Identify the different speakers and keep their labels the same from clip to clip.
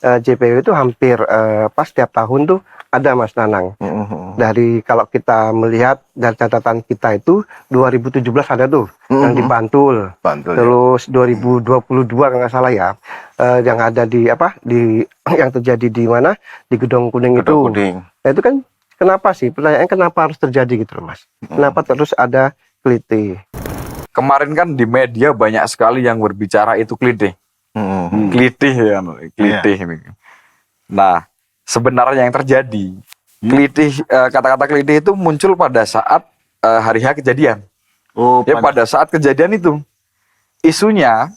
Speaker 1: JPW itu hampir pas setiap tahun tuh ada Mas Nanang. Dari kalau kita melihat dari catatan kita itu 2017 ada tuh yang di Bantul. Terus 2022 kalau nggak salah ya yang ada di yang terjadi di mana di Gedong Kuning itu. Nah, itu kan kenapa sih? Pertanyaannya kenapa harus terjadi gitu loh Mas? Kenapa terus ada kelitih?
Speaker 2: Kemarin kan di media banyak sekali yang berbicara itu kelitih. Kelitih ya, kelitih. Nah, sebenarnya yang terjadi kelitih, kata-kata kelitih itu muncul pada saat hari H kejadian. Pada saat kejadian itu isunya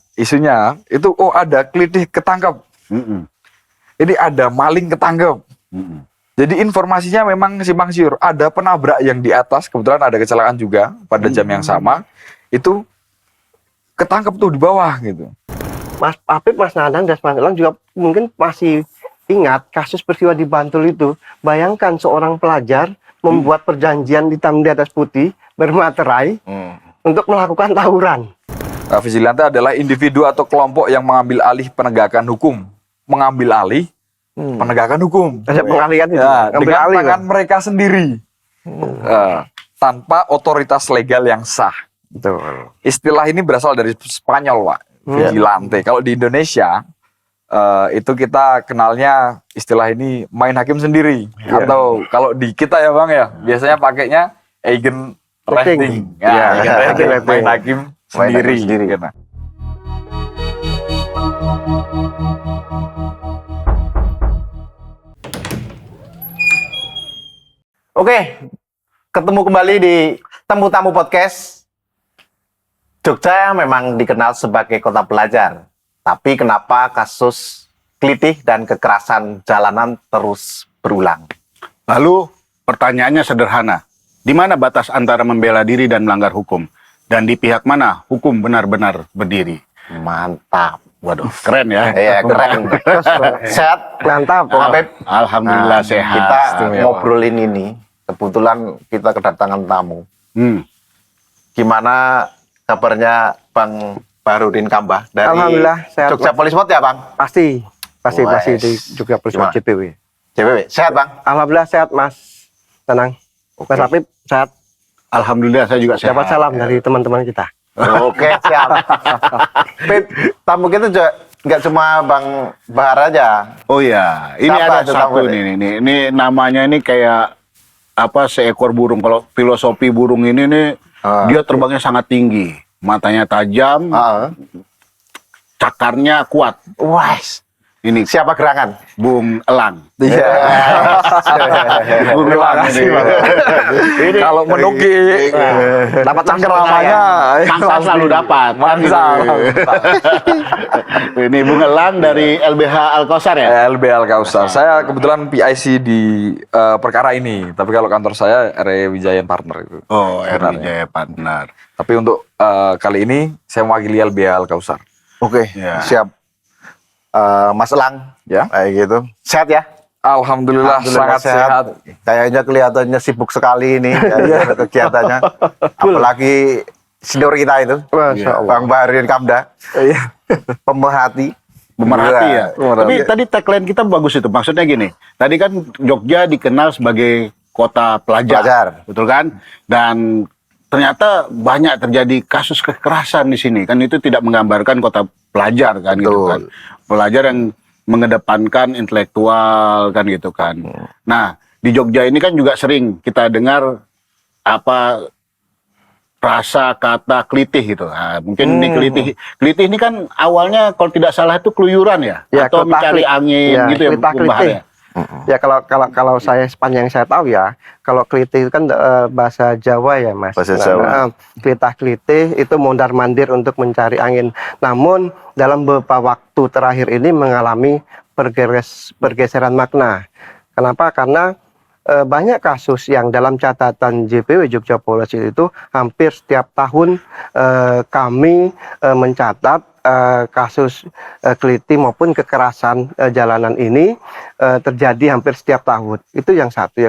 Speaker 2: itu ada kelitih ketangkep. Jadi ada maling ketangkep. Jadi informasinya memang simpang siur. Ada penabrak yang di atas, kebetulan ada kecelakaan juga pada jam yang sama. Itu ketangkep tuh di bawah gitu.
Speaker 1: Mas Apip, Mas Nanang, dan Mas Elang juga mungkin masih ingat kasus peristiwa di Bantul itu. Bayangkan seorang pelajar membuat perjanjian hitam di atas putih bermaterai untuk melakukan tawuran.
Speaker 2: Vigilante adalah individu atau kelompok yang mengambil alih penegakan hukum. Mengambil alih penegakan hukum.
Speaker 1: Ada pengalihan itu.
Speaker 2: Ya, dengan tangan mereka sendiri. Tanpa otoritas legal yang sah.
Speaker 1: Betul.
Speaker 2: Istilah ini berasal dari Spanyol, Pak. Vigilante. Kalau di Indonesia itu kita kenalnya istilah ini main hakim sendiri. Atau kalau di kita ya Bang ya, biasanya pakainya agent rating. Main hakim sendiri. Gitu.
Speaker 3: Oke, ketemu kembali di Temu Tamu Podcast. Jogja memang dikenal sebagai kota pelajar, tapi kenapa kasus kelitih dan kekerasan jalanan terus berulang?
Speaker 4: Lalu pertanyaannya sederhana, di mana batas antara membela diri dan melanggar hukum? Dan di pihak mana hukum benar-benar berdiri?
Speaker 3: Mantap.
Speaker 4: Waduh, keren ya.
Speaker 3: Iya, keren. Sehat?
Speaker 1: Mantap.
Speaker 3: Habib?
Speaker 4: Alhamdulillah sehat.
Speaker 3: Kita ngobrolin ini, kebetulan kita kedatangan tamu. Gimana kabarnya Bang Baharudin Kambah dari
Speaker 1: Alhamdulillah sehat.
Speaker 3: Jogja Polismot ya Bang?
Speaker 1: Pasti di Jogja Polismot JPW.
Speaker 3: Sehat Bang?
Speaker 1: Alhamdulillah sehat Mas Nanang. Mas Apip sehat.
Speaker 4: Alhamdulillah saya juga sehat.
Speaker 1: Dapat salam dari teman-teman kita.
Speaker 3: Oke, siap. Pip, tamu kita juga nggak cuma Bang Bahar aja.
Speaker 4: Oh ya, ini
Speaker 3: Siapa
Speaker 4: ada satu nih. Ini namanya ini kayak seekor burung. Kalau filosofi burung ini nih dia terbangnya sangat tinggi, matanya tajam, cakarnya kuat.
Speaker 3: Wais.
Speaker 4: Ini
Speaker 3: Siapa gerangan?
Speaker 4: Bung Elang.
Speaker 3: Iya.
Speaker 4: Bung Elang ini.
Speaker 2: Kalau menuki
Speaker 3: Dapat
Speaker 2: cengkeramannya
Speaker 4: Mangsa selalu dapat. Ini Bung Elang dari LBH Al-Kausar ya?
Speaker 2: LBH Al-Kausar. Saya kebetulan PIC di perkara ini, tapi kalau kantor saya RE Wijaya Partner itu.
Speaker 4: Oh, RE Wijaya Partner.
Speaker 2: Tapi untuk kali ini saya mewakili LBH Al-Kausar.
Speaker 3: Oke,
Speaker 4: Ya.
Speaker 3: siap. Mas Elang,
Speaker 2: Ya.
Speaker 3: kayak gitu. Sehat ya?
Speaker 2: Alhamdulillah sangat sehat.
Speaker 3: Kayaknya kelihatannya sibuk sekali ini kegiatannya. Apalagi senior kita itu,
Speaker 1: Masya Allah.
Speaker 3: Bang Baharudin Kambah. Pemerhati.
Speaker 4: Pemerhati ya.
Speaker 2: Pemerhati.
Speaker 4: Tapi tadi tagline kita bagus itu. Maksudnya gini, tadi kan Jogja dikenal sebagai kota pelajar. Betul kan? Dan ternyata banyak terjadi kasus kekerasan di sini. Kan itu tidak menggambarkan kota pelajar kan. Gitu kan. Pelajar yang mengedepankan intelektual kan gitu kan. Nah, di Jogja ini kan juga sering kita dengar rasa kata kelitih gitu. Nah, mungkin ini kelitih ini kan awalnya kalau tidak salah itu keluyuran ya, atau mencari angin gitu ya, Bung Bahar ya.
Speaker 1: Ya kalau saya sepanjang saya tahu ya, kalau kelitih itu kan bahasa Jawa ya Mas.
Speaker 3: Bahasa Jawa.
Speaker 1: Kelitih itu mondar-mandir untuk mencari angin. Namun dalam beberapa waktu terakhir ini mengalami pergeseran makna. Kenapa? Karena banyak kasus yang dalam catatan JPW Jogja Polisi itu hampir setiap tahun kami mencatat kasus kelitih maupun kekerasan jalanan ini terjadi hampir setiap tahun. Itu yang satu.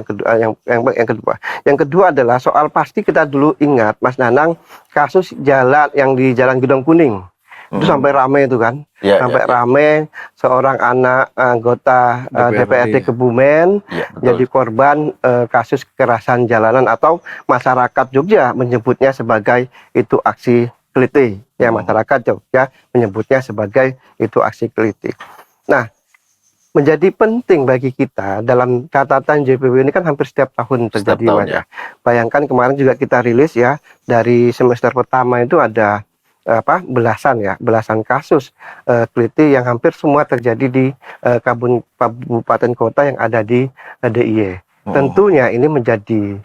Speaker 1: Yang kedua adalah soal pasti kita dulu ingat Mas Nanang kasus jalan yang di Jalan Gedong Kuning. Itu sampai rame itu kan.
Speaker 3: Ya,
Speaker 1: Sampai
Speaker 3: ya, ya.
Speaker 1: rame seorang anak anggota DPRD Kebumen
Speaker 3: Ya, betul.
Speaker 1: jadi korban kasus kekerasan jalanan, atau masyarakat Jogja menyebutnya sebagai itu aksi keliti. Ya, masyarakat Jogja menyebutnya sebagai itu aksi keliti. Nah, menjadi penting bagi kita dalam catatan JPW ini kan hampir setiap tahun terjadi,
Speaker 3: tahun,
Speaker 1: Mas, ya. Bayangkan kemarin juga kita rilis ya, dari semester pertama itu ada belasan kasus keliti yang hampir semua terjadi di kabupaten kota yang ada di DIY. Tentunya ini menjadi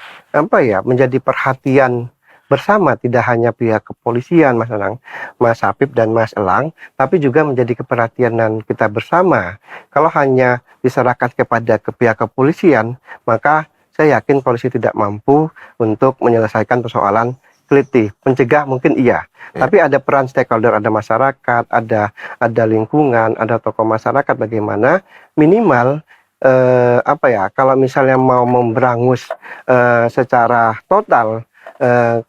Speaker 1: menjadi perhatian bersama, tidak hanya pihak kepolisian, Mas Anang, Mas Habib dan Mas Elang, tapi juga menjadi keperhatian kita bersama. Kalau hanya diserahkan kepada pihak kepolisian, maka saya yakin polisi tidak mampu untuk menyelesaikan persoalan keliti. Pencegah mungkin iya, tapi ada peran stakeholder, ada masyarakat, ada lingkungan, ada tokoh masyarakat. Bagaimana minimal kalau misalnya mau memberangus secara total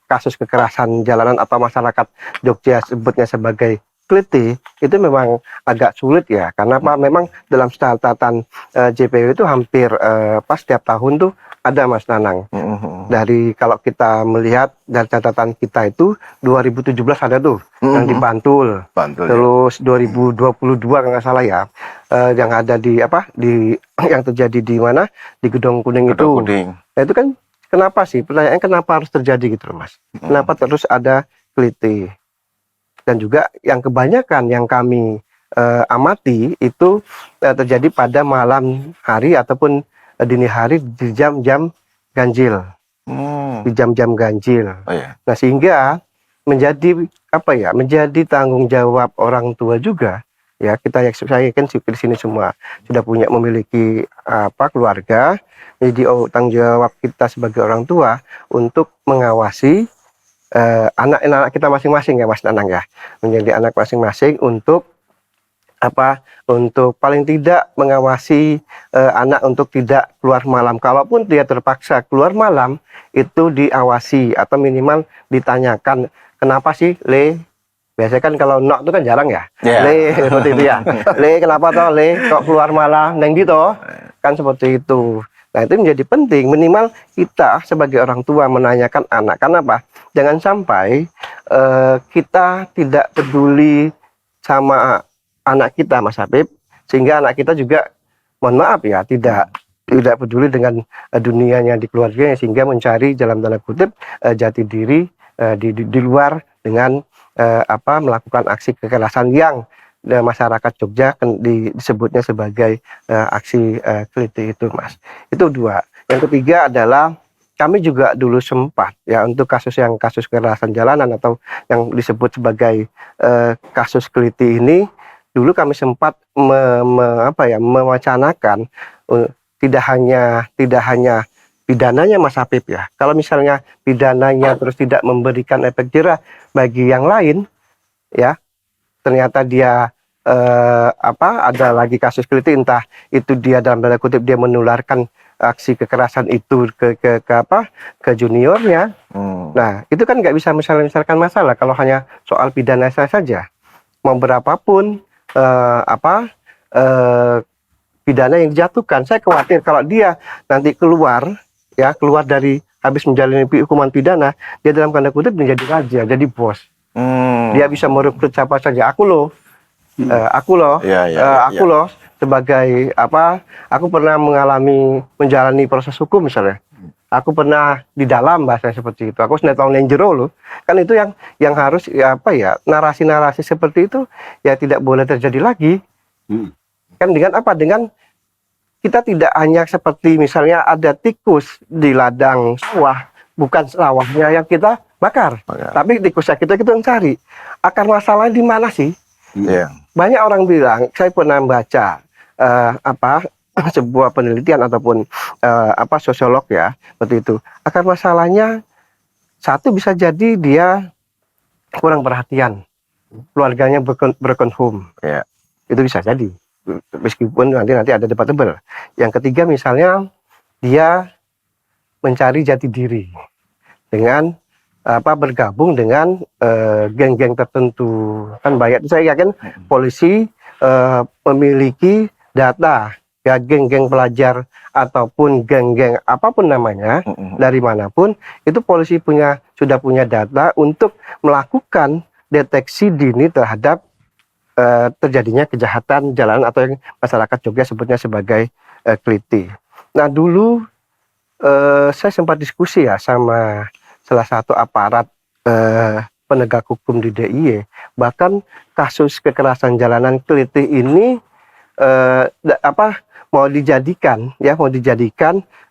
Speaker 1: kasus kekerasan jalanan atau masyarakat Jogja sebutnya sebagai keliti, itu memang agak sulit ya, karena memang dalam catatan JPW itu hampir setiap tahun tuh ada, Mas Nanang. Dari kalau kita melihat dari catatan kita itu 2017 ada tuh yang di Bantul, terus 2022 kalau nggak salah ya, yang ada di yang terjadi di mana, di Gedong Kuning itu. Nah, itu kan kenapa sih, pertanyaan kenapa harus terjadi gitu loh, Mas? Kenapa terus ada keliti? Dan juga yang kebanyakan yang kami amati itu terjadi pada malam hari ataupun dini hari di jam-jam ganjil. Di jam-jam ganjil. Nah, sehingga menjadi menjadi tanggung jawab orang tua juga ya. Saya kan di sini semua sudah memiliki keluarga. Jadi tanggung jawab kita sebagai orang tua untuk mengawasi anak-anak kita masing-masing ya, Mas Nanang ya. Menjadi anak masing-masing untuk untuk paling tidak mengawasi anak untuk tidak keluar malam. Kalaupun dia terpaksa keluar malam, itu diawasi atau minimal ditanyakan, kenapa sih, Le? Biasanya kan kalau nok itu kan jarang ya. Le, seperti itu ya. Le, kenapa toh, Le? Kok keluar malam? Neng gitu. Kan seperti itu. Nah, itu menjadi penting. Minimal kita sebagai orang tua menanyakan anak. Kenapa? Jangan sampai kita tidak peduli sama anak kita, Mas Habib, sehingga anak kita juga, mohon maaf ya, tidak peduli dengan dunianya di keluarganya, sehingga mencari dalam tanda kutip jati diri di luar dengan melakukan aksi kekerasan yang masyarakat Jogja disebutnya sebagai aksi keliti itu, Mas. Itu dua. Yang ketiga adalah kami juga dulu sempat ya, untuk kasus kekerasan jalanan atau yang disebut sebagai kasus keliti ini, dulu kami sempat mewacanakan tidak hanya pidananya, Mas Habib ya. Kalau misalnya pidananya terus tidak memberikan efek jerah bagi yang lain ya, ternyata dia ada lagi kasus keliti, entah itu dia dalam tanda kutip dia menularkan aksi kekerasan itu ke juniornya. Nah, itu kan nggak bisa misalkan masalah kalau hanya soal pidana saja. Mau berapapun pidana yang dijatuhkan, saya khawatir kalau dia nanti keluar dari habis menjalani hukuman pidana, dia dalam tanda kutip menjadi raja, jadi bos. Dia bisa merekrut siapa saja. Aku loh sebagai aku pernah menjalani proses hukum misalnya. Aku pernah di dalam, bahasa seperti itu. Aku sudah tahun yang jero loh. Kan itu yang harus narasi-narasi seperti itu ya tidak boleh terjadi lagi. Kan dengan Dengan kita tidak hanya seperti misalnya ada tikus di ladang sawah, bukan sawahnya yang kita bakar. Tapi tikusnya kita yang cari. Akar masalahnya di mana sih? Banyak orang bilang, saya pernah baca sebuah penelitian ataupun sosiolog ya, seperti itu. Akar masalahnya satu bisa jadi dia kurang perhatian, keluarganya broken home. Itu bisa jadi, meskipun nanti ada debatable. Yang ketiga misalnya dia mencari jati diri dengan bergabung dengan geng-geng tertentu. Kan banyak, saya yakin polisi memiliki data ya, geng-geng pelajar ataupun geng-geng apapun namanya, dari manapun itu polisi sudah punya data untuk melakukan deteksi dini terhadap terjadinya kejahatan jalanan atau yang masyarakat Jogja sebutnya sebagai kliti. Nah dulu saya sempat diskusi ya sama salah satu aparat penegak hukum di DIY, bahkan kasus kekerasan jalanan kliti ini mau dijadikan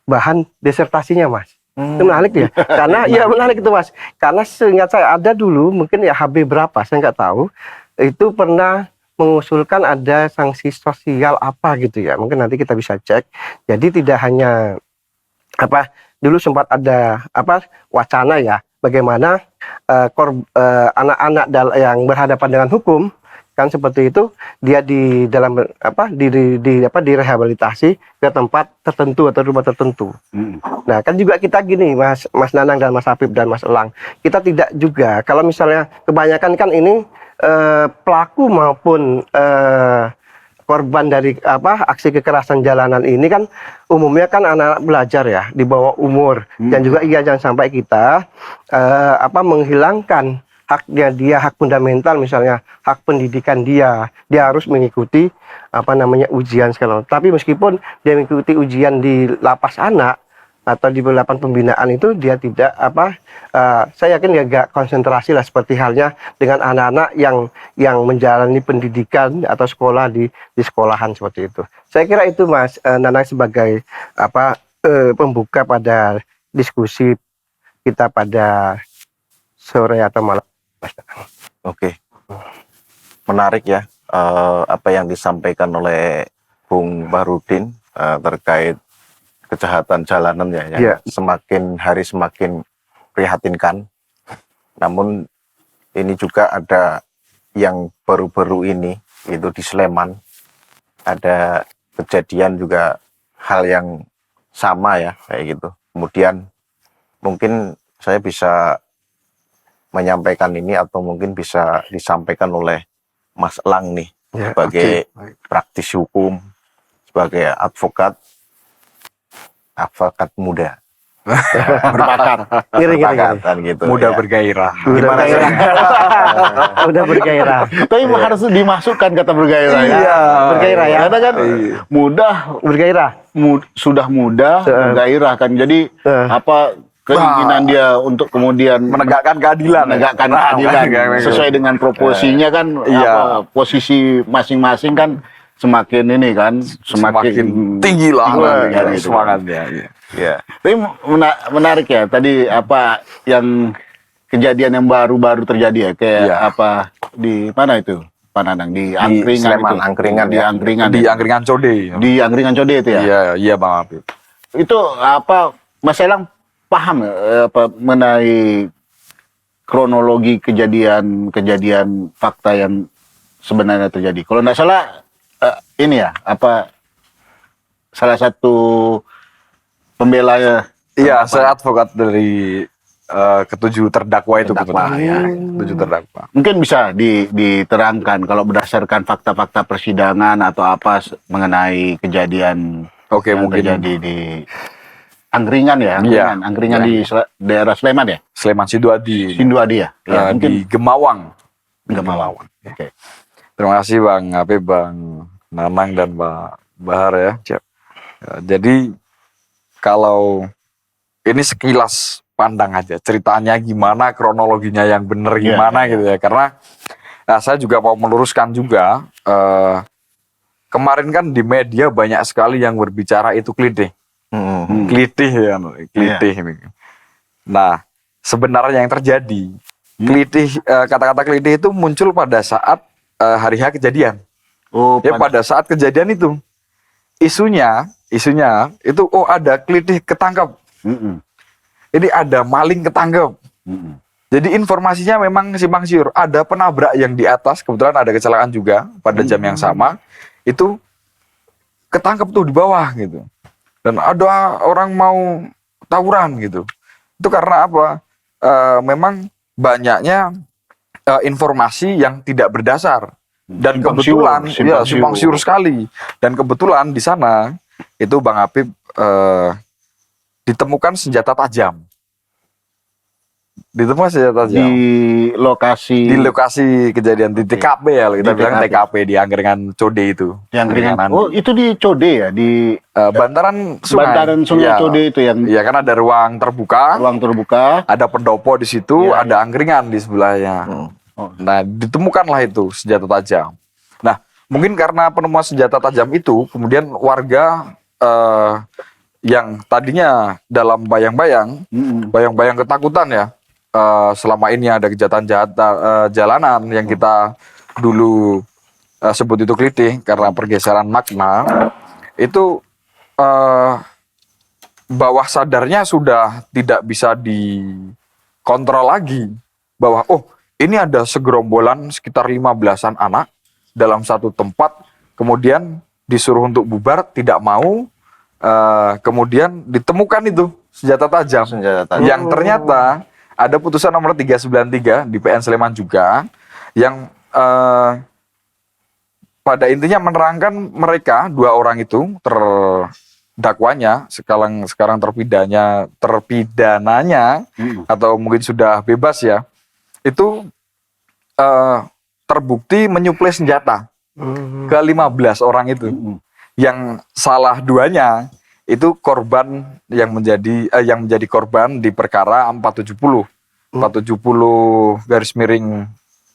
Speaker 1: bahan disertasinya, Mas. Itu menarik ya, karena ya menarik itu, Mas. Karena seingat saya ada dulu mungkin ya HB berapa saya nggak tahu, itu pernah mengusulkan ada sanksi sosial apa gitu ya. Mungkin nanti kita bisa cek. Jadi tidak hanya dulu sempat ada wacana ya, bagaimana anak-anak yang berhadapan dengan hukum kan seperti itu, dia di dalam direhabilitasi ke tempat tertentu atau rumah tertentu. Nah kan juga kita gini, Mas Nanang dan Mas Habib dan Mas Elang, kita tidak juga kalau misalnya kebanyakan kan ini pelaku maupun korban dari aksi kekerasan jalanan ini kan umumnya kan anak-anak belajar ya, di bawah umur. Dan juga jangan sampai kita menghilangkan haknya dia, hak fundamental misalnya hak pendidikan dia harus mengikuti ujian segala. Tapi meskipun dia mengikuti ujian di lapas anak atau di lapangan pembinaan itu, dia tidak saya yakin dia gak konsentrasi lah, seperti halnya dengan anak-anak yang menjalani pendidikan atau sekolah di sekolahan seperti itu. Saya kira itu, Mas Nanang, sebagai pembuka pada diskusi kita pada sore atau malam.
Speaker 3: Oke, menarik ya apa yang disampaikan oleh Bung Bahrudin terkait kejahatan jalanan ya, yang semakin hari semakin prihatinkan. Namun ini juga ada yang baru-baru ini, itu di Sleman ada kejadian juga hal yang sama ya kayak gitu. Kemudian mungkin saya bisa menyampaikan ini atau mungkin bisa disampaikan oleh Mas Elang nih sebagai praktisi hukum, sebagai advokat muda.
Speaker 4: Berbakat.
Speaker 3: Berbakat gitu.
Speaker 2: Mudah
Speaker 3: ya.
Speaker 2: bergairah.
Speaker 1: Udah bergairah.
Speaker 4: Tapi harus dimasukkan kata bergairah ya.
Speaker 1: Iya, bergairah ya.
Speaker 4: Karena kan mudah
Speaker 1: Bergairah.
Speaker 4: sudah mudah bergairah kan. Jadi keinginan dia untuk kemudian
Speaker 2: Menegakkan keadilan.
Speaker 4: sesuai dengan proporsinya kan, posisi masing-masing kan semakin ini kan,
Speaker 2: semakin tinggi lah
Speaker 4: gitu.
Speaker 2: semangatnya.
Speaker 4: Ya. Tapi menarik ya tadi yang kejadian yang baru-baru terjadi ya, kayak di mana itu, Pak Nanang, di Angkringan
Speaker 3: Sleman,
Speaker 4: itu.
Speaker 3: Angkringan
Speaker 4: di
Speaker 3: ya.
Speaker 4: Angkringan
Speaker 2: Di
Speaker 4: ya.
Speaker 2: Angkringan Code.
Speaker 4: Di Angkringan Code itu ya.
Speaker 2: Iya Bang Habib.
Speaker 4: Itu Mas Elang paham mengenai kronologi kejadian fakta yang sebenarnya terjadi. Kalau nggak salah ini ya salah satu pembela
Speaker 2: Iya, saya advokat dari ketujuh terdakwa itu.
Speaker 4: Terdakwa, ya.
Speaker 2: Ketujuh terdakwa.
Speaker 4: Mungkin bisa diterangkan kalau berdasarkan fakta-fakta persidangan atau mengenai kejadian yang
Speaker 2: mungkin
Speaker 4: terjadi di Angkringan ya, Angkringan di daerah Sleman ya,
Speaker 2: Sleman Sinduadi
Speaker 4: ya,
Speaker 2: di Gemawang.
Speaker 4: Gemawang. Oke.
Speaker 2: Terima kasih Bang Habib, Bang Nanang dan Pak Bahar ya. Jadi kalau ini sekilas pandang aja, ceritanya gimana, kronologinya yang benar gimana gitu ya. Karena saya juga mau meluruskan juga, kemarin kan di media banyak sekali yang berbicara itu klitih. Klitih ya, klitih. Nah, sebenarnya yang terjadi, klitih, kata-kata klitih itu muncul pada saat hari H kejadian. Pada saat kejadian itu, isunya itu ada klitih ketangkep. Ini ada maling ketangkep. Jadi informasinya memang simpang siur. Ada penabrak yang di atas, kebetulan ada kecelakaan juga pada jam yang sama. Itu ketangkep tuh di bawah gitu. Dan ada orang mau tawuran gitu. Itu karena apa? memang banyaknya informasi yang tidak berdasar dan
Speaker 4: Simpang
Speaker 2: kebetulan
Speaker 4: siur,
Speaker 2: ya
Speaker 4: simpang
Speaker 2: simpang
Speaker 4: siur.
Speaker 2: siur sekali, dan kebetulan di sana itu Bang Habib ditemukan senjata tajam. Ditemukan senjata tajam
Speaker 4: di
Speaker 2: di lokasi kejadian di TKP ya, kita
Speaker 4: Di
Speaker 2: bilang
Speaker 4: TKP.
Speaker 2: TKP di Angkringan Code itu.
Speaker 4: yang ringan.
Speaker 2: Angkringan
Speaker 4: Oh, itu di Code ya, di
Speaker 2: bantaran sungai.
Speaker 4: bantaran Sungai
Speaker 2: Iya.
Speaker 4: Code itu yang
Speaker 2: Iya, kan ada ruang terbuka,
Speaker 4: ruang terbuka.
Speaker 2: ada pendopo di situ,
Speaker 4: Iya,
Speaker 2: ada angkringan di sebelahnya.
Speaker 4: Oh.
Speaker 2: Nah, ditemukanlah itu senjata tajam. Nah, mungkin karena penemuan senjata tajam itu, kemudian warga yang tadinya dalam bayang-bayang, bayang-bayang ketakutan ya, selama ini ada kejahatan jalanan yang kita dulu sebut itu kelitih karena pergeseran makna, itu bawah sadarnya sudah tidak bisa dikontrol lagi, bahwa oh ini ada segerombolan sekitar 15-an anak dalam satu tempat, kemudian disuruh untuk bubar, tidak mau, kemudian ditemukan itu senjata tajam, yang ternyata ada putusan nomor 393 di PN Sleman juga, yang pada intinya menerangkan mereka, 2 orang itu terdakwanya, sekarang terpidananya atau mungkin sudah bebas ya, itu terbukti menyuplai senjata ke 15 orang itu. Yang salah 2-nya itu korban yang menjadi korban di perkara 470 garis miring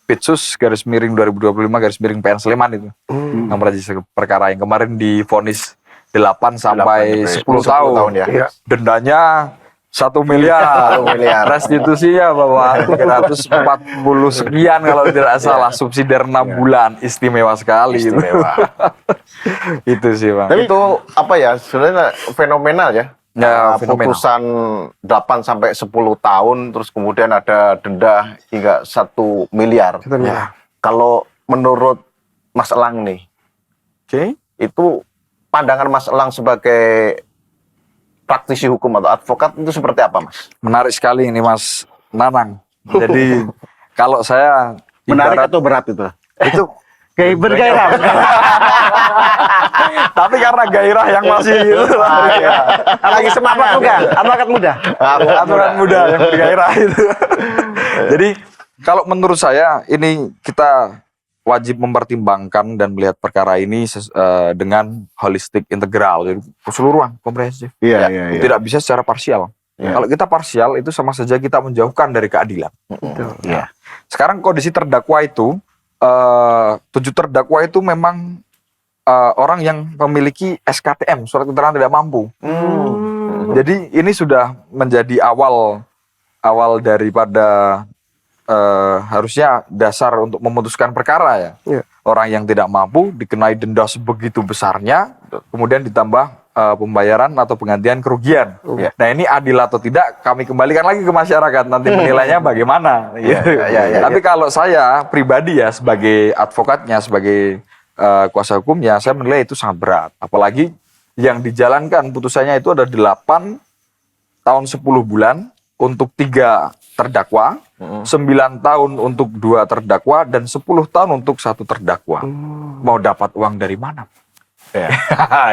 Speaker 2: Pitsus garis miring 2025 garis miring PN Sleman itu. Nomor registrasi perkara yang kemarin divonis 8 sampai 10 tahun
Speaker 3: ya.
Speaker 1: Iya.
Speaker 2: Dendanya 1 miliar.
Speaker 3: 1 miliar.
Speaker 2: Restitusinya bahwa 340 sekian kalau tidak salah, subsidiar 6 bulan, istimewa sekali.
Speaker 3: Istimewa.
Speaker 2: Itu sih Bang.
Speaker 3: Tapi itu apa ya, sebenarnya fenomenal ya.
Speaker 2: Ya, fenomenal.
Speaker 3: Putusan 8 sampai 10 tahun, terus kemudian ada denda hingga 1 miliar.
Speaker 1: Ya.
Speaker 3: Kalau menurut Mas Elang nih,
Speaker 2: Oke.
Speaker 3: itu pandangan Mas Elang sebagai praktisi hukum atau advokat itu seperti apa, Mas?
Speaker 2: Menarik sekali ini Mas Nanang. Jadi kalau saya
Speaker 4: Menarik
Speaker 2: ibarat-
Speaker 4: atau berat itu?
Speaker 2: itu
Speaker 1: Kayak bergairah.
Speaker 2: tapi karena gairah yang masih
Speaker 3: Lagi semangat
Speaker 1: Advokat muda, advokat muda.
Speaker 2: aturan muda yang bergairah itu. Jadi kalau menurut saya ini kita wajib mempertimbangkan dan melihat perkara ini dengan holistik integral, jadi keseluruhan, komprehensif.
Speaker 4: Iya,
Speaker 3: Ya,
Speaker 4: iya, iya.
Speaker 2: Tidak bisa secara parsial.
Speaker 4: Ya.
Speaker 2: Kalau kita parsial itu sama saja kita menjauhkan dari keadilan.
Speaker 3: Iya.
Speaker 2: Sekarang kondisi terdakwa itu 7 terdakwa itu memang orang yang memiliki SKTM, surat keterangan tidak mampu. Jadi ini sudah menjadi awal daripada harusnya dasar untuk memutuskan perkara ya.
Speaker 1: Iya.
Speaker 2: Orang yang tidak mampu dikenai denda sebegitu besarnya, kemudian ditambah pembayaran atau penggantian kerugian.
Speaker 3: Iya.
Speaker 2: Nah ini adil atau tidak, kami kembalikan lagi ke masyarakat, nanti menilainya bagaimana.
Speaker 3: Iya,
Speaker 2: Gitu.
Speaker 3: iya, iya,
Speaker 2: Tapi kalau saya pribadi ya, sebagai advokatnya, sebagai kuasa hukumnya, saya menilai itu sangat berat. Apalagi yang dijalankan putusannya itu ada 8 tahun 10 bulan untuk 3 terdakwa, 9 tahun untuk 2 terdakwa, dan 10 tahun untuk 1 terdakwa. Mau dapat uang dari mana?
Speaker 3: Ya.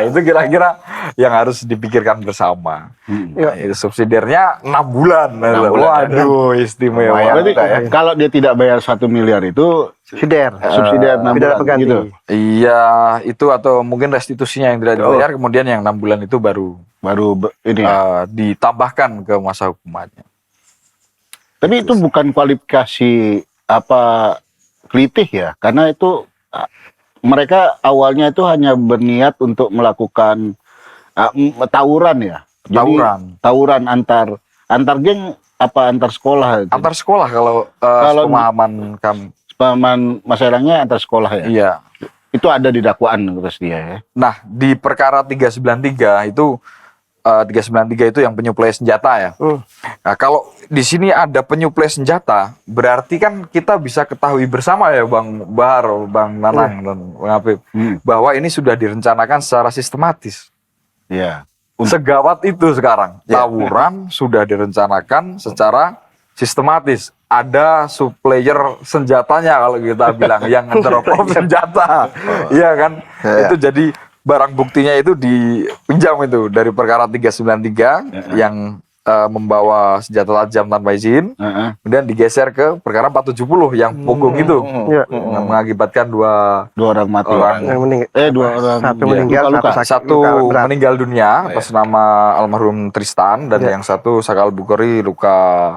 Speaker 2: Itu kira-kira yang harus dipikirkan bersama.
Speaker 1: Ya.
Speaker 2: Itu subsidiarnya 6 bulan.
Speaker 3: 6 bulan.
Speaker 2: Waduh, istimewa.
Speaker 3: Lumayan.
Speaker 4: Berarti
Speaker 3: juga ya.
Speaker 4: kalau dia tidak bayar 1 miliar itu
Speaker 1: Suder.
Speaker 4: subsidi 6
Speaker 1: Pidana
Speaker 4: bulan
Speaker 1: pengganti.
Speaker 4: gitu.
Speaker 2: Iya, itu atau mungkin restitusinya yang tidak dibayar, kemudian yang 6 bulan itu baru
Speaker 4: Ini ya.
Speaker 2: ditambahkan ke masa hukumannya.
Speaker 4: Tapi itu bukan kualifikasi apa kelitih ya, karena itu mereka awalnya itu hanya berniat untuk melakukan tawuran ya. Jadi,
Speaker 2: Tawuran.
Speaker 4: tawuran antar geng apa antar sekolah itu.
Speaker 2: Antar sekolah kalau
Speaker 4: Kalau-
Speaker 2: pemahaman kami.
Speaker 4: Paman Mas Erangnya antar sekolah ya.
Speaker 2: Iya.
Speaker 4: Itu ada di dakwaan terus dia ya.
Speaker 2: Nah, di perkara 393 itu 393 itu yang penyuplai senjata ya. Nah, kalau di sini ada penyuplai senjata, berarti kan kita bisa ketahui bersama ya Bang Bahar, Bang Nanang dan Bang Apip, bahwa ini sudah direncanakan secara sistematis.
Speaker 4: Iya.
Speaker 2: Segawat itu sekarang.
Speaker 3: Ya.
Speaker 2: Tawuran sudah direncanakan secara sistematis. Ada supplier senjatanya kalau kita bilang yang drop off senjata, iya kan? Itu jadi barang buktinya itu dipinjam itu dari perkara 393 yang membawa senjata tajam tanpa izin, kemudian digeser ke perkara 470 yang punggung itu,
Speaker 1: Iya.
Speaker 2: yang mengakibatkan dua
Speaker 4: Dua orang mati.
Speaker 1: Yang meninggal.
Speaker 4: Dua orang
Speaker 1: Satu
Speaker 4: ya,
Speaker 1: meninggal,
Speaker 4: luka-luka.
Speaker 1: satu sakit,
Speaker 2: satu
Speaker 1: luka berat.
Speaker 2: meninggal dunia atas nama almarhum Tristan dan yang satu Sakal Bukhari luka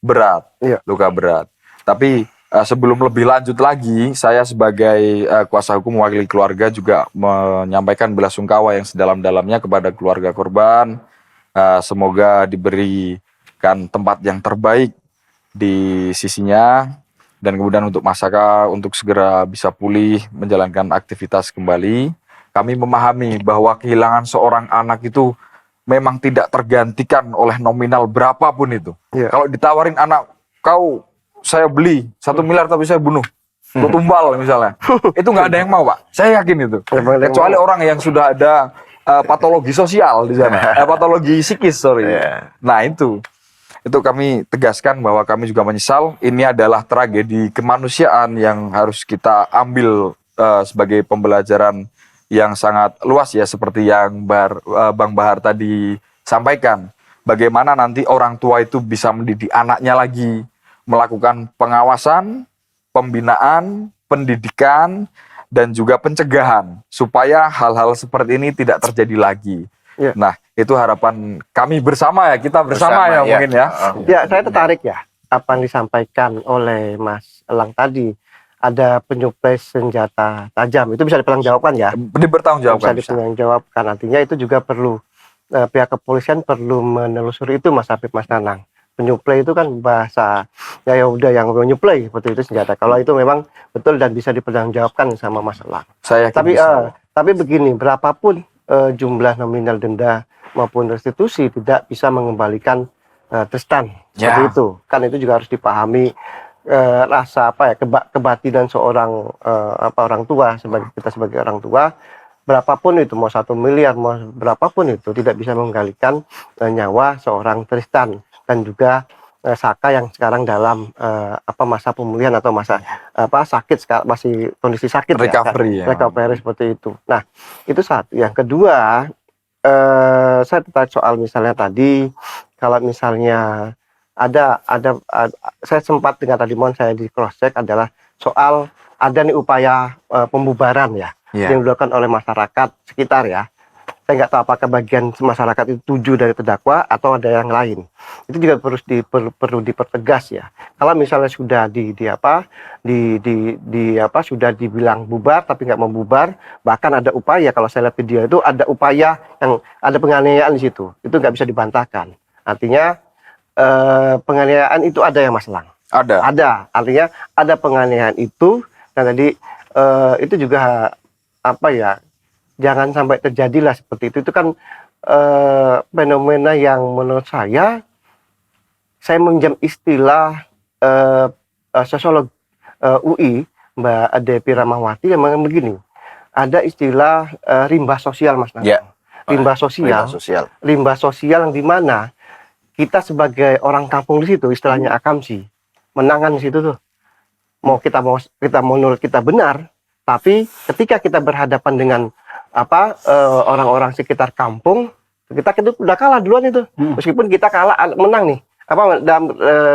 Speaker 1: Berat. Iya.
Speaker 2: luka berat. Tapi sebelum lebih lanjut lagi, saya sebagai kuasa hukum mewakili keluarga juga menyampaikan belasungkawa yang sedalam-dalamnya kepada keluarga korban. Semoga diberikan tempat yang terbaik di sisinya dan kemudian untuk Masaka untuk segera bisa pulih menjalankan aktivitas kembali. Kami memahami bahwa kehilangan seorang anak itu memang tidak tergantikan oleh nominal berapapun itu.
Speaker 1: Iya.
Speaker 2: Kalau ditawarin anak kau saya beli 1 miliar tapi saya bunuh, gue tumbal misalnya, itu nggak ada yang mau Pak. Saya yakin itu. Kecuali orang yang sudah ada patologi sosial di sana, patologi psikis Nah itu kami tegaskan bahwa kami juga menyesal. Ini adalah tragedi kemanusiaan yang harus kita ambil sebagai pembelajaran yang sangat luas ya, seperti yang Bang Bahar tadi sampaikan. Bagaimana nanti orang tua itu bisa mendidik anaknya lagi, melakukan pengawasan, pembinaan, pendidikan, dan juga pencegahan supaya hal-hal seperti ini tidak terjadi lagi.
Speaker 1: Ya.
Speaker 2: Nah, itu harapan kami bersama ya, kita bersama ya mungkin ya.
Speaker 1: Ya, saya tertarik ya apa yang disampaikan oleh Mas Elang tadi. Ada penyuplai senjata tajam, itu bisa dipertanggungjawabkan ya.
Speaker 2: Dipertanggungjawabkan.
Speaker 1: Bisa dipertanggungjawabkan. Artinya itu juga perlu pihak kepolisian perlu menelusuri itu, Mas Habib, Mas Nanang. Penyuplai itu kan bahasa ya udah yang menyuplai seperti itu senjata. Kalau itu memang betul dan bisa dipertanggungjawabkan sama Mas Elang.
Speaker 2: Saya
Speaker 1: Tapi begini, berapapun jumlah nominal denda maupun restitusi tidak bisa mengembalikan Tristan seperti itu. Kan itu juga harus dipahami rasa kebatinan seorang orang tua, kita sebagai orang tua. Berapapun itu, mau 1 miliar, mau berapapun itu tidak bisa menggalikan nyawa seorang Tristan dan juga Saka yang sekarang dalam masa pemulihan atau masa sakit, sekarang masih kondisi sakit, recovery seperti itu. Nah, itu satu. Yang kedua, saya tertarik soal misalnya tadi kalau misalnya ada saya sempat dengar tadi saya di cross check adalah soal ada nih upaya pembubaran yang dilakukan oleh masyarakat sekitar ya. Saya nggak tahu apakah bagian masyarakat itu 7 dari terdakwa atau ada yang lain. Itu juga perlu dipertegas ya. Kalau misalnya sudah sudah dibilang bubar tapi nggak mau bubar, bahkan ada upaya, kalau saya lihat video itu ada upaya yang ada penganiayaan di situ. Itu nggak bisa dibantahkan. Artinya penganiayaan itu ada yang Mas Elang. Ada. Artinya ada penganiayaan itu dan tadi itu juga jangan sampai terjadilah seperti itu. Itu kan fenomena yang menurut saya meminjam istilah sosiolog UI Mbak Devi Ramawati yang memang begini. Ada istilah rimba sosial, Mas Nana.
Speaker 3: Ya.
Speaker 1: Rimba sosial yang dimana kita sebagai orang kampung di situ, istilahnya akamsi, menangan di situ tuh. Mau kita menurut kita benar, tapi ketika kita berhadapan dengan orang-orang sekitar kampung, kita udah kalah duluan itu. Meskipun kita kalah, menang nih.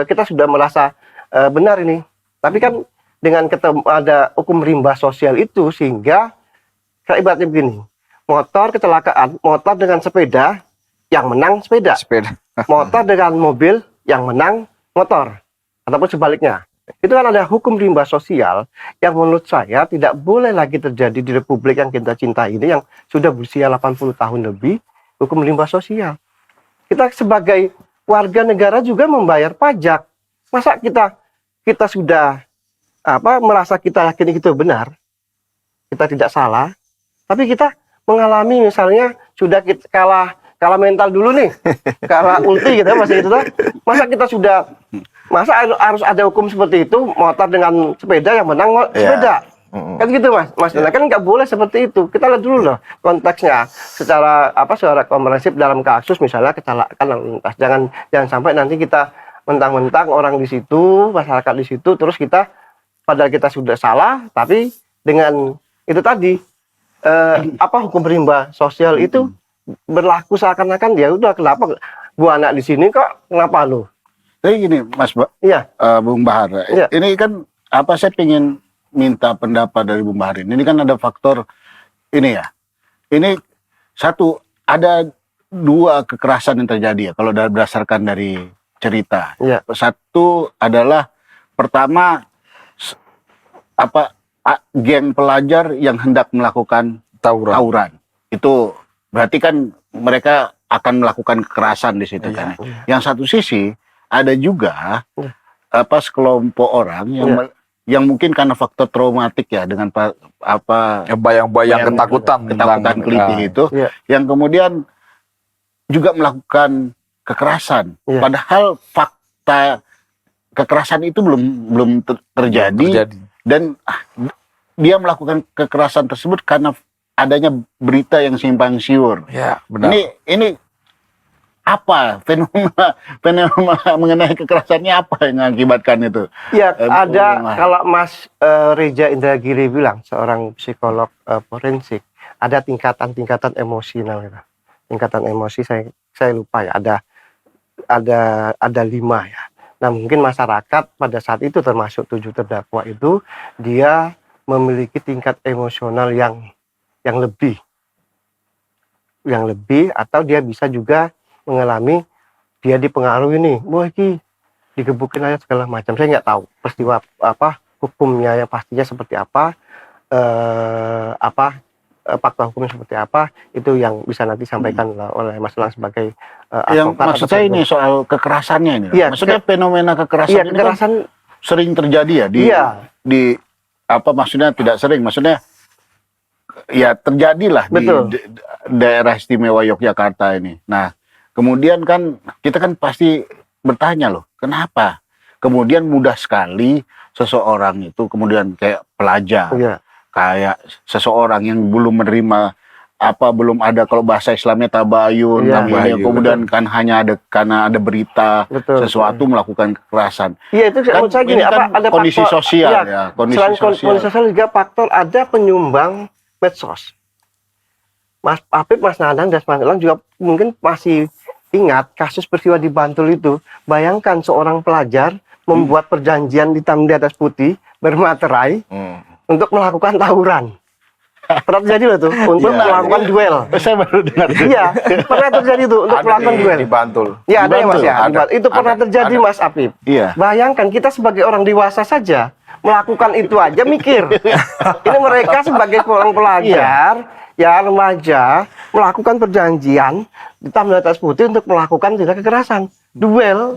Speaker 1: Kita sudah merasa benar ini. Tapi kan dengan ada hukum rimba sosial itu, sehingga kayak ibaratnya begini. Motor kecelakaan, motor dengan sepeda, yang menang sepeda. Motor dengan mobil, yang menang motor. Ataupun sebaliknya. Itu kan ada hukum rimba sosial yang menurut saya tidak boleh lagi terjadi di Republik yang kita cintai ini, yang sudah berusia 80 tahun lebih. Hukum rimba sosial. Kita sebagai warga negara juga membayar pajak. Masa kita sudah merasa kita yakin itu benar, kita tidak salah, tapi kita mengalami misalnya sudah kita kalah mental dulu nih, kalah ulti gitu masih gitu. Masa kita sudah harus ada hukum seperti itu, motor dengan sepeda yang menang sepeda. Kan gitu Mas. Kan nggak boleh seperti itu. Kita lihat dulu loh konteksnya secara komprehensif dalam kasus misalnya kecelakaan lalu lintas. Jangan sampai nanti kita mentang-mentang orang di situ, masyarakat di situ, terus kita padahal kita sudah salah, tapi dengan itu tadi hukum rimba sosial itu berlaku seakan-akan ya udah, kenapa gua anak di sini kok, kenapa lu?
Speaker 4: Tapi gini, Mas
Speaker 1: Iya.
Speaker 4: Bung Bahar,
Speaker 1: Iya.
Speaker 4: ini kan saya pengen minta pendapat dari Bung Bahar. Ini kan ada faktor ini ya. Ini satu, ada dua kekerasan yang terjadi ya kalau berdasarkan dari cerita.
Speaker 1: Iya.
Speaker 4: Satu adalah pertama geng pelajar yang hendak melakukan tawuran. Itu berarti kan mereka akan melakukan kekerasan di situ kan. Yang satu sisi ada juga sekelompok orang yang mungkin karena faktor traumatik ya dengan
Speaker 2: bayang-bayang ketakutan
Speaker 4: kelitih itu, yang kemudian juga melakukan kekerasan. Padahal fakta kekerasan itu belum terjadi. Dan dia melakukan kekerasan tersebut karena adanya berita yang simpang siur.
Speaker 2: Ya, benar.
Speaker 4: Ini apa fenomena mengenai kekerasannya, apa yang mengakibatkan itu?
Speaker 1: Ya, ada kalau Mas Reza Indragiri bilang, seorang psikolog forensik, ada tingkatan-tingkatan emosi namanya. Tingkatan emosi saya lupa ya, ada 5 ya. Nah, mungkin masyarakat pada saat itu termasuk 7 terdakwa itu dia memiliki tingkat emosional yang lebih atau dia bisa juga mengalami dia dipengaruhi nih, wah ini digebukin aja segala macam. Saya nggak tahu peristiwa hukumnya yang pastinya seperti apa, fakta hukumnya seperti apa, itu yang bisa nanti sampaikan oleh Mas Lang sebagai
Speaker 4: yang maksud saya ini soal kekerasannya ini.
Speaker 1: Ya,
Speaker 4: maksudnya fenomena kekerasan ini
Speaker 1: kekerasan
Speaker 4: kan sering terjadi ya di maksudnya tidak sering, maksudnya ya terjadilah di daerah istimewa Yogyakarta ini. Nah, kemudian kan kita kan pasti bertanya loh, kenapa kemudian mudah sekali seseorang itu kemudian kayak pelajar, kayak seseorang yang belum menerima belum ada, kalau bahasa Islamnya tabayun, kemudian kan hanya ada karena ada berita sesuatu melakukan kekerasan.
Speaker 1: Iya, itu kan, saya gini,
Speaker 4: kan
Speaker 1: ada
Speaker 4: kondisi
Speaker 1: faktor,
Speaker 4: sosial ya, kondisi
Speaker 1: sosial juga faktor ada penyumbang medsos. Mas Apip, Mas Nanang, dan Mas Elang juga mungkin masih ingat kasus peristiwa di Bantul itu. Bayangkan seorang pelajar membuat perjanjian hitam di atas putih bermaterai untuk melakukan tawuran. Pernah terjadi loh tuh untuk melakukan duel.
Speaker 4: Saya baru dengar.
Speaker 1: Iya, pernah terjadi tuh untuk melakukan duel
Speaker 3: di Bantul.
Speaker 1: Ya, ada ya Mas ya.
Speaker 3: Ada.
Speaker 1: Itu pernah terjadi Mas Apip.
Speaker 4: Iya.
Speaker 1: Bayangkan kita sebagai orang dewasa saja melakukan itu aja mikir. Ini mereka sebagai seorang pelajar, ya remaja, melakukan perjanjian hitam di atas putih untuk melakukan tindak kekerasan. Duel.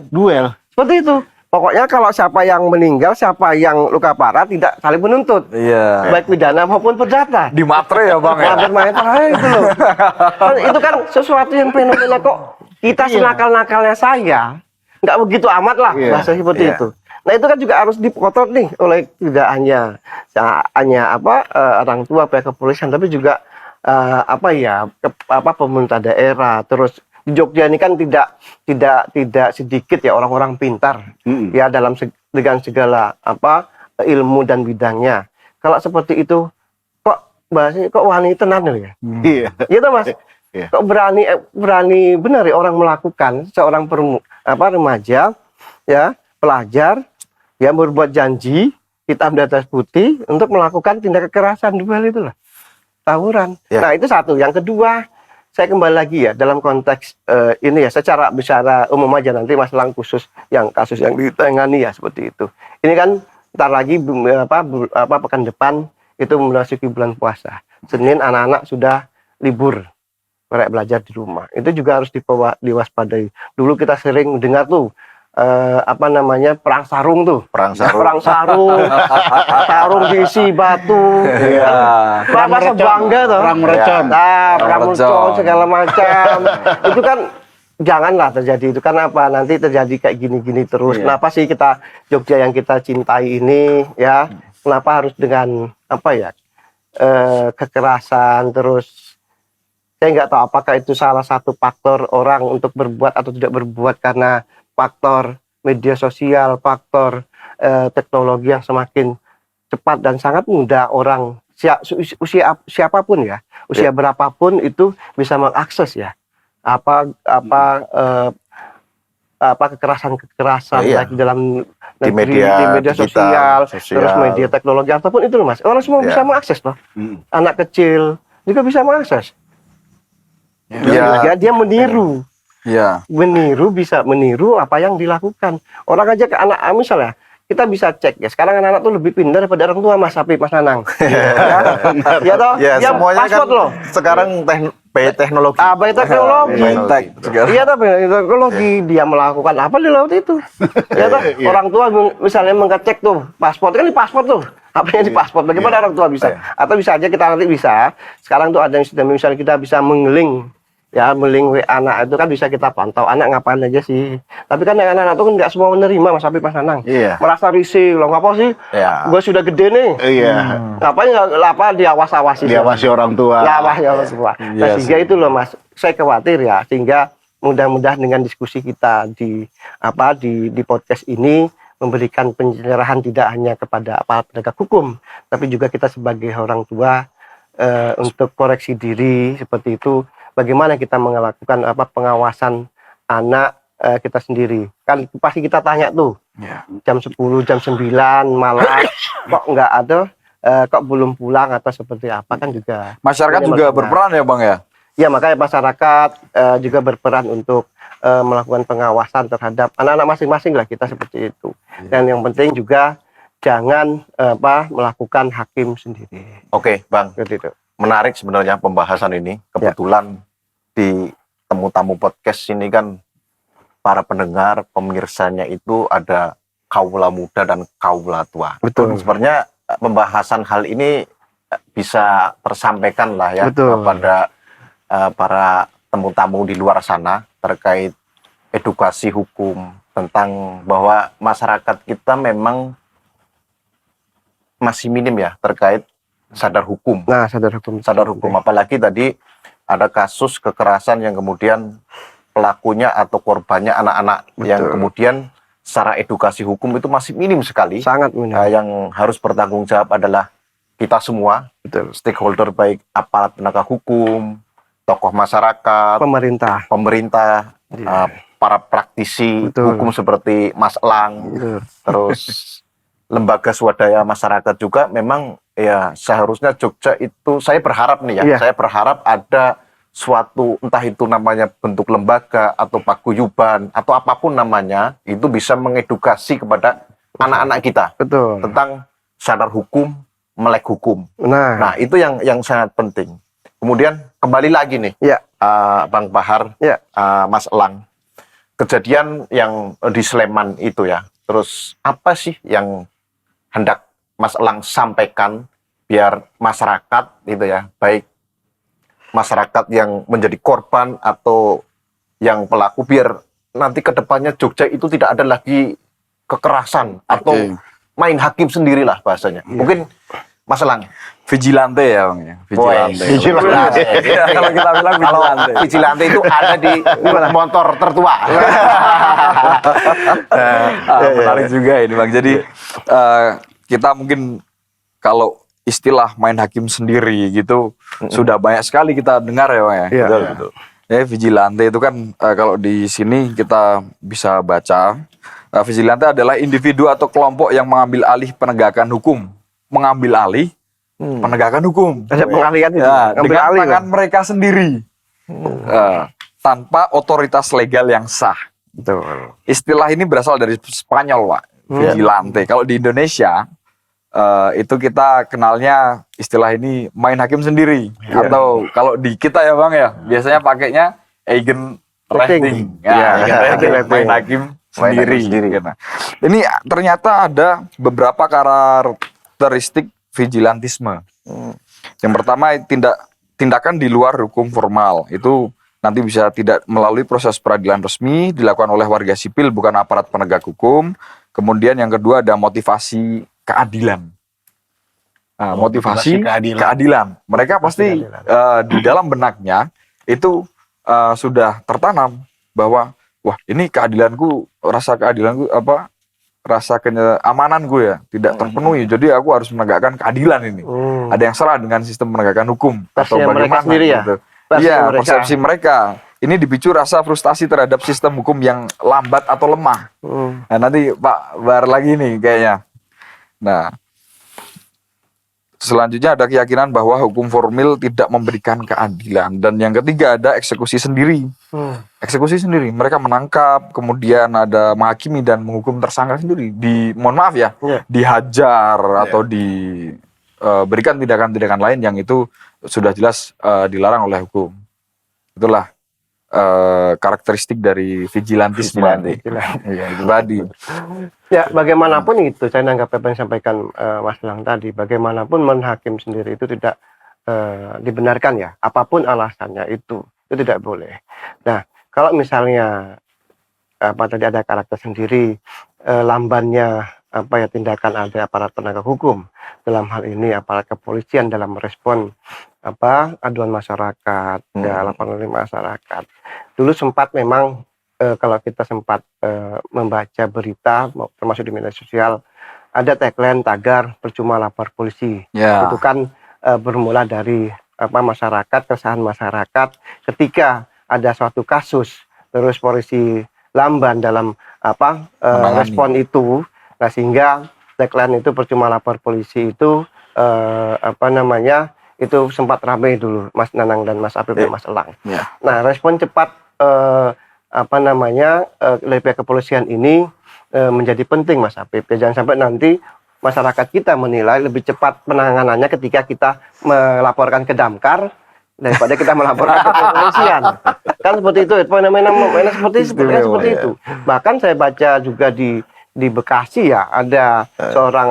Speaker 1: Seperti itu. Pokoknya kalau siapa yang meninggal, siapa yang luka parah tidak saling menuntut.
Speaker 2: Iya.
Speaker 1: Baik pidana maupun perdata.
Speaker 2: Di matre ya Bang ya.
Speaker 1: Itu loh. Kan itu kan sesuatu yang fenomena kok kita senakal-nakalnya saya nggak begitu amat lah bahasa seperti itu. Nah, itu kan juga harus dipotret nih oleh tidak hanya orang tua, pihak kepolisian, tapi juga pemerintah daerah. Terus di Jogja ini kan tidak sedikit ya orang-orang pintar ya dengan segala ilmu dan bidangnya. Kalau seperti itu kok wani tenan ya?
Speaker 4: Iya.
Speaker 1: Gitu Mas. Kok berani benar ya orang melakukan, seorang remaja ya, pelajar ya, berbuat janji hitam di atas putih untuk melakukan tindak kekerasan, duel itulah, tawuran. Nah, itu satu. Yang kedua, saya kembali lagi ya dalam konteks ini ya, secara umum aja, nanti Mas Lang khusus yang kasus yang ditangani ya seperti itu. Ini kan ntar lagi pekan depan itu memasuki bulan puasa. Senin anak-anak sudah libur, mereka belajar di rumah. Itu juga harus diwaspadai. Dulu kita sering dengar tuh perang sarung tuh. Perang sarung, sarung diisi batu.
Speaker 2: Iya.
Speaker 1: Masa bangga tuh.
Speaker 4: Perang mercon.
Speaker 1: Nah, perang mercon segala macam. Itu kan janganlah terjadi. Itu kan nanti terjadi kayak gini-gini terus. Kenapa sih kita Jogja yang kita cintai ini ya? Kenapa harus dengan kekerasan terus? Saya nggak tahu apakah itu salah satu faktor orang untuk berbuat atau tidak berbuat karena faktor media sosial, faktor teknologi yang semakin cepat dan sangat mudah orang usia siapapun ya, usia berapapun itu bisa mengakses ya kekerasan baik di dalam negeri, di media
Speaker 3: digital,
Speaker 1: sosial, terus media teknologi ataupun itu loh Mas. Orang semua bisa mengakses loh. Anak kecil juga bisa mengakses. Dia meniru.
Speaker 2: Ya.
Speaker 1: Bisa meniru apa yang dilakukan. Orang aja ke anak misalnya kita bisa cek ya. Sekarang anak-anak tuh lebih pintar daripada orang tua Mas Apip, Mas Nanang. Ya toh,
Speaker 3: Ya,
Speaker 1: dia
Speaker 3: semuanya
Speaker 1: paspor
Speaker 3: kan
Speaker 1: loh.
Speaker 3: sekarang teknologi.
Speaker 1: By teknologi. Iya tapi teknologi dia melakukan apa di laut itu. Ya toh, orang tua misalnya mengecek tuh paspor kan di paspor tuh. Apanya di paspor? Bagaimana orang tua bisa? Atau bisa aja kita nanti bisa. Sekarang tuh ada yang sudah misalnya kita bisa mengeling WA anak itu kan bisa kita pantau anak ngapain aja sih. Tapi kan yang anak-anak itu kan nggak semua menerima Mas Apip, Mas Nanang. Merasa risih loh, ngapa sih? Gue sudah gede nih. Ngapain nggak diawas-awasi?
Speaker 4: Diawasi orang tua.
Speaker 1: Diawasi orang tua. Nah, sehingga itu loh Mas, saya khawatir ya. Sehingga mudah-mudahan dengan diskusi kita di podcast ini memberikan pencerahan tidak hanya kepada aparat penegak hukum, tapi juga kita sebagai orang tua untuk koreksi diri seperti itu. Bagaimana kita melakukan pengawasan anak kita sendiri. Kan pasti kita tanya tuh, jam 10, jam 9 malam, kok nggak ada, kok belum pulang atau seperti apa kan juga.
Speaker 2: Masyarakat juga berperan ya Bang ya?
Speaker 1: Ya makanya masyarakat juga berperan untuk melakukan pengawasan terhadap anak-anak masing-masing lah kita seperti itu. Dan yang penting juga jangan melakukan hakim sendiri.
Speaker 3: Oke, Bang.
Speaker 1: Seperti itu.
Speaker 3: Menarik sebenarnya pembahasan ini. Kebetulan di Temu-Tamu Podcast ini kan para pendengar, pemirsanya itu ada kaula muda dan kaula tua.
Speaker 1: Betul.
Speaker 3: Sebenarnya pembahasan hal ini bisa tersampaikan lah ya kepada para tamu-tamu di luar sana terkait edukasi hukum tentang bahwa masyarakat kita memang masih minim ya terkait sadar hukum.
Speaker 1: Nah, sadar hukum.
Speaker 3: Apalagi tadi ada kasus kekerasan yang kemudian pelakunya atau korbannya anak-anak yang kemudian secara edukasi hukum itu masih minim sekali.
Speaker 1: Sangat minim.
Speaker 3: Yang harus bertanggung jawab adalah kita semua, stakeholder baik aparat penegak hukum, tokoh masyarakat, pemerintah, para praktisi hukum seperti Mas Elang, terus lembaga swadaya masyarakat juga memang ya seharusnya Jogja itu saya berharap nih ya, saya berharap ada suatu entah itu namanya bentuk lembaga atau paguyuban atau apapun namanya itu bisa mengedukasi kepada anak-anak kita tentang sadar hukum, melek hukum. Nah itu yang sangat penting. Kemudian kembali lagi nih, Bang Bahar, Mas Elang, kejadian yang di Sleman itu ya. Terus apa sih yang hendak Mas Elang sampaikan biar masyarakat itu ya, baik masyarakat yang menjadi korban atau yang pelaku, biar nanti ke depannya Jogja itu tidak ada lagi kekerasan atau main hakim sendirilah bahasanya. Mungkin Mas Elang.
Speaker 2: Vigilante ya Bang ya.
Speaker 3: Vigilante.
Speaker 2: Kalau kita bilang vigilante.
Speaker 3: Vigilante itu ada di motor tertua.
Speaker 2: Menarik juga ini Bang. Jadi kita mungkin kalau istilah main hakim sendiri gitu sudah banyak sekali kita dengar ya Bang ya. Betul. Vigilante itu kan kalau di sini kita bisa baca, vigilante adalah individu atau kelompok yang mengambil alih penegakan hukum. Mengambil alih penegakan hukum.
Speaker 1: Pengalihan itu.
Speaker 2: Dengan tangan mereka sendiri. Tanpa otoritas legal yang sah. Istilah ini berasal dari Spanyol, Pak. Vigilante. Kalau di Indonesia itu kita kenalnya istilah ini main hakim sendiri. Atau kalau di kita ya Bang ya, biasanya pakainya agent rating. Main hakim sendiri. Ini ternyata ada beberapa karakteristik vigilantisme. Yang pertama, tindakan di luar hukum formal. Itu nanti bisa tidak melalui proses peradilan resmi, dilakukan oleh warga sipil bukan aparat penegak hukum. Kemudian yang kedua ada motivasi keadilan. Motivasi keadilan. Mereka pasti di dalam benaknya itu sudah tertanam bahwa wah ini keadilanku, rasa keadilanku rasa keamananku ya tidak terpenuhi. Jadi aku harus menegakkan keadilan ini. Ada yang salah dengan sistem penegakan hukum atau
Speaker 1: Versinya mereka
Speaker 2: bagaimana
Speaker 1: sendiri ya?
Speaker 2: gitu.
Speaker 1: Versinya
Speaker 2: Iya,
Speaker 1: mereka.
Speaker 2: persepsi mereka. Ini dipicu rasa frustasi terhadap sistem hukum yang lambat atau lemah. Nah, nanti Pak Bar lagi nih kayaknya. Nah, selanjutnya ada keyakinan bahwa hukum formil tidak memberikan keadilan. Dan yang ketiga ada eksekusi sendiri. Eksekusi sendiri. Mereka menangkap, kemudian ada menghakimi dan menghukum tersangka sendiri. Mohon maaf ya, dihajar atau diberikan tindakan-tindakan lain yang itu sudah jelas dilarang oleh hukum. Itulah karakteristik dari vigilantisme. Iya, itu tadi.
Speaker 1: Ya, bagaimanapun itu, saya nanggap apa yang disampaikan Mas Lang tadi, bagaimanapun menhakim sendiri itu tidak dibenarkan ya, apapun alasannya itu tidak boleh. Nah, kalau misalnya tadi ada karakter sendiri, lambannya tindakan ada aparat penegak hukum, dalam hal ini aparat kepolisian dalam merespon aduan masyarakat, laporan dari masyarakat. Dulu sempat memang kalau kita sempat membaca berita termasuk di media sosial, ada tagline tagar percuma lapor polisi. Itu kan bermula dari masyarakat, keresahan masyarakat ketika ada suatu kasus, terus polisi lamban dalam respon itu. Nah, sehingga tagline itu percuma lapor polisi itu itu sempat ramai dulu, Mas Nanang dan Mas Apip dan Mas Elang. Nah, respon cepat dari pihak kepolisian ini menjadi penting, Mas Apip. Jangan sampai nanti masyarakat kita menilai lebih cepat penanganannya ketika kita melaporkan ke Damkar daripada kita melaporkan ke kepolisian. Kan seperti itu, fenomena seperti itu. Bahkan saya baca juga di Bekasi ya, ada seorang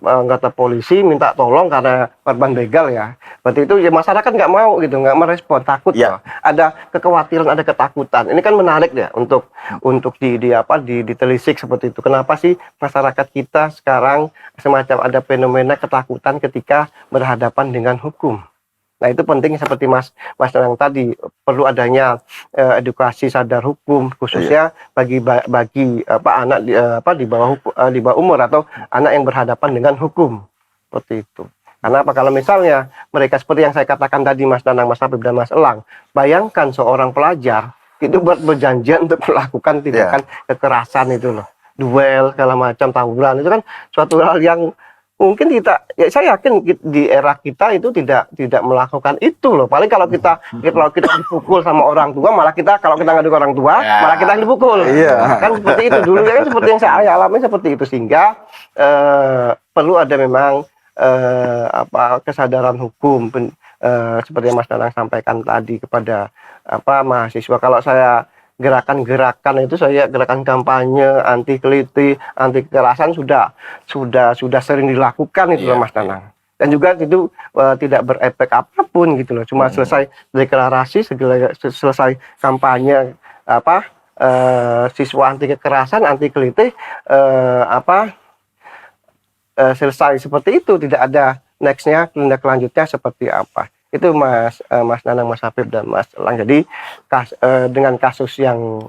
Speaker 1: anggota polisi minta tolong karena korban begal ya. Berarti itu ya masyarakat nggak mau gitu, nggak merespon, takut ya. Ada kekhawatiran, ada ketakutan. Ini kan menarik ya untuk ditelisik seperti itu. Kenapa sih masyarakat kita sekarang semacam ada fenomena ketakutan ketika berhadapan dengan hukum? Nah, itu penting seperti Mas Nanang tadi, perlu adanya edukasi sadar hukum khususnya bagi anak di bawah umur atau anak yang berhadapan dengan hukum. Seperti itu. Karena kalau misalnya mereka seperti yang saya katakan tadi, Mas Nanang, Mas Habib dan Mas Elang, bayangkan seorang pelajar itu berjanjian untuk melakukan tindakan kekerasan itu loh. Duel segala macam, tawuran, itu kan suatu hal yang mungkin saya yakin di era kita itu tidak melakukan itu loh. Paling kalau kita dipukul sama orang tua, malah kalau kita ngadu ke orang tua, malah kita yang dipukul. Kan seperti itu dulu kan, seperti yang saya alami seperti itu, sehingga perlu ada memang kesadaran hukum seperti yang Mas Nanang sampaikan tadi kepada mahasiswa. Kalau saya gerakan-gerakan itu, saya gerakan kampanye anti keliti, anti kekerasan sudah sering dilakukan itu loh, Mas Nanang. Dan juga itu tidak berefek apapun gitu loh. Cuma selesai deklarasi, selesai kampanye siswa anti kekerasan, anti keliti selesai seperti itu, tidak ada nextnya, tindak lanjutnya seperti apa. Itu Mas Nanang, Mas Habib dan Mas Elang. Jadi dengan kasus yang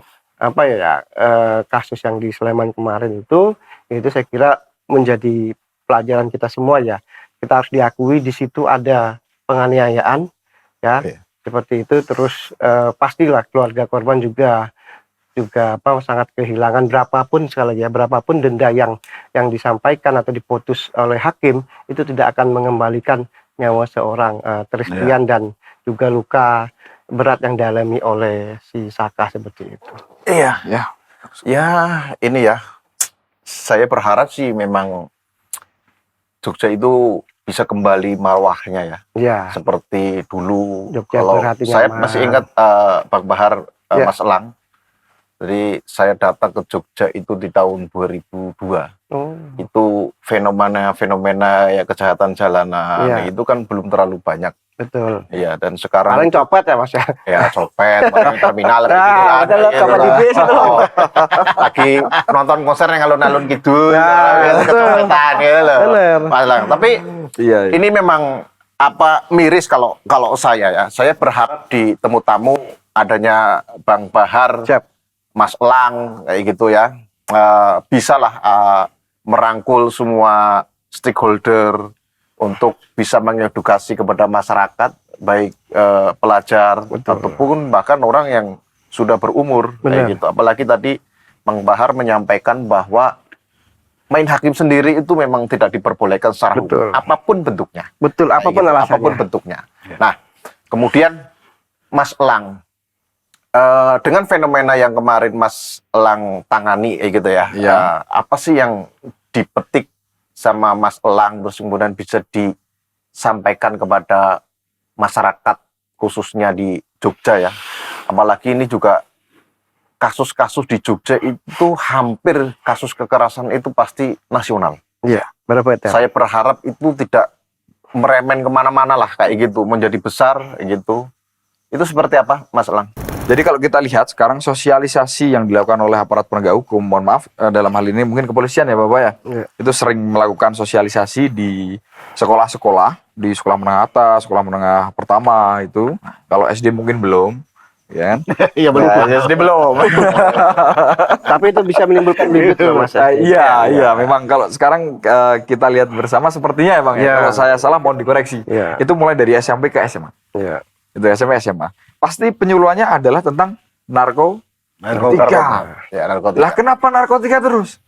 Speaker 1: kasus yang di Sleman kemarin itu saya kira menjadi pelajaran kita semua ya. Kita harus diakui di situ ada penganiayaan ya. Seperti itu. Terus pastilah keluarga korban juga sangat kehilangan, berapapun denda yang disampaikan atau diputus oleh hakim itu tidak akan mengembalikan nyawa seorang Tristian dan juga luka berat yang dialami oleh si Saka seperti itu.
Speaker 3: Iya, ya ini ya, saya berharap sih memang Jogja itu bisa kembali marwahnya ya. Seperti dulu. Jogja, kalau saya masih ingat Pak Bahar, Mas Elang. Jadi saya datang ke Jogja itu di tahun 2002. Itu fenomena ya kejahatan jalanan itu kan belum terlalu banyak.
Speaker 1: Betul.
Speaker 3: Iya, dan sekarang
Speaker 1: paling copet ya, Mas ya.
Speaker 3: Ya, copet, terminal
Speaker 1: bis itu.
Speaker 3: Lagi nonton konser yang alun-alun gitu. Kecopetan gitu loh. Tapi ini memang miris kalau saya ya. Saya berharap di Temu Tamu adanya Bang Bahar Mas Elang kayak gitu ya, bisalah merangkul semua stakeholder untuk bisa mengedukasi kepada masyarakat, baik pelajar ataupun bahkan orang yang sudah berumur
Speaker 1: Benar.
Speaker 3: kayak gitu. Apalagi tadi Mang Bahar menyampaikan bahwa main hakim sendiri itu memang tidak diperbolehkan secara hukum,
Speaker 1: Betul.
Speaker 3: apapun bentuknya.
Speaker 1: Betul,
Speaker 3: Kayak
Speaker 1: apapun
Speaker 3: gitu,
Speaker 1: alasannya.
Speaker 3: apapun bentuknya. Nah, kemudian Mas Elang, dengan fenomena yang kemarin Mas Elang tangani gitu ya,
Speaker 2: Iya.
Speaker 3: apa sih yang dipetik sama Mas Elang terus kemudian bisa disampaikan kepada masyarakat khususnya di Jogja ya? Apalagi ini juga kasus-kasus di Jogja itu hampir kasus kekerasan itu pasti nasional.
Speaker 1: Iya, berapa itu?
Speaker 3: Saya berharap itu tidak meremen kemana-mana lah kayak gitu, menjadi besar kayak gitu. Itu seperti apa, Mas Elang?
Speaker 2: Jadi kalau kita lihat sekarang sosialisasi yang dilakukan oleh aparat penegak hukum, mohon maaf dalam hal ini mungkin kepolisian ya Bapak ya,
Speaker 1: Iya.
Speaker 2: itu sering melakukan sosialisasi di sekolah-sekolah, di sekolah menengah atas, sekolah menengah pertama itu. Kalau SD mungkin belum, ya kan?
Speaker 4: Iya belum.
Speaker 2: SD belum.
Speaker 1: Tapi itu bisa menimbulkan bibit loh, Mas.
Speaker 2: Iya, memang kalau sekarang kita lihat bersama sepertinya emang ya.
Speaker 1: Iya.
Speaker 2: Kalau saya salah mohon dikoreksi.
Speaker 1: Iya.
Speaker 2: Itu mulai dari SMP ke SMA.
Speaker 1: Iya.
Speaker 2: Itu SMP SMA. Pasti penyuluhannya adalah tentang narkotika.
Speaker 3: Ya, narkotika.
Speaker 2: Lah kenapa narkotika terus?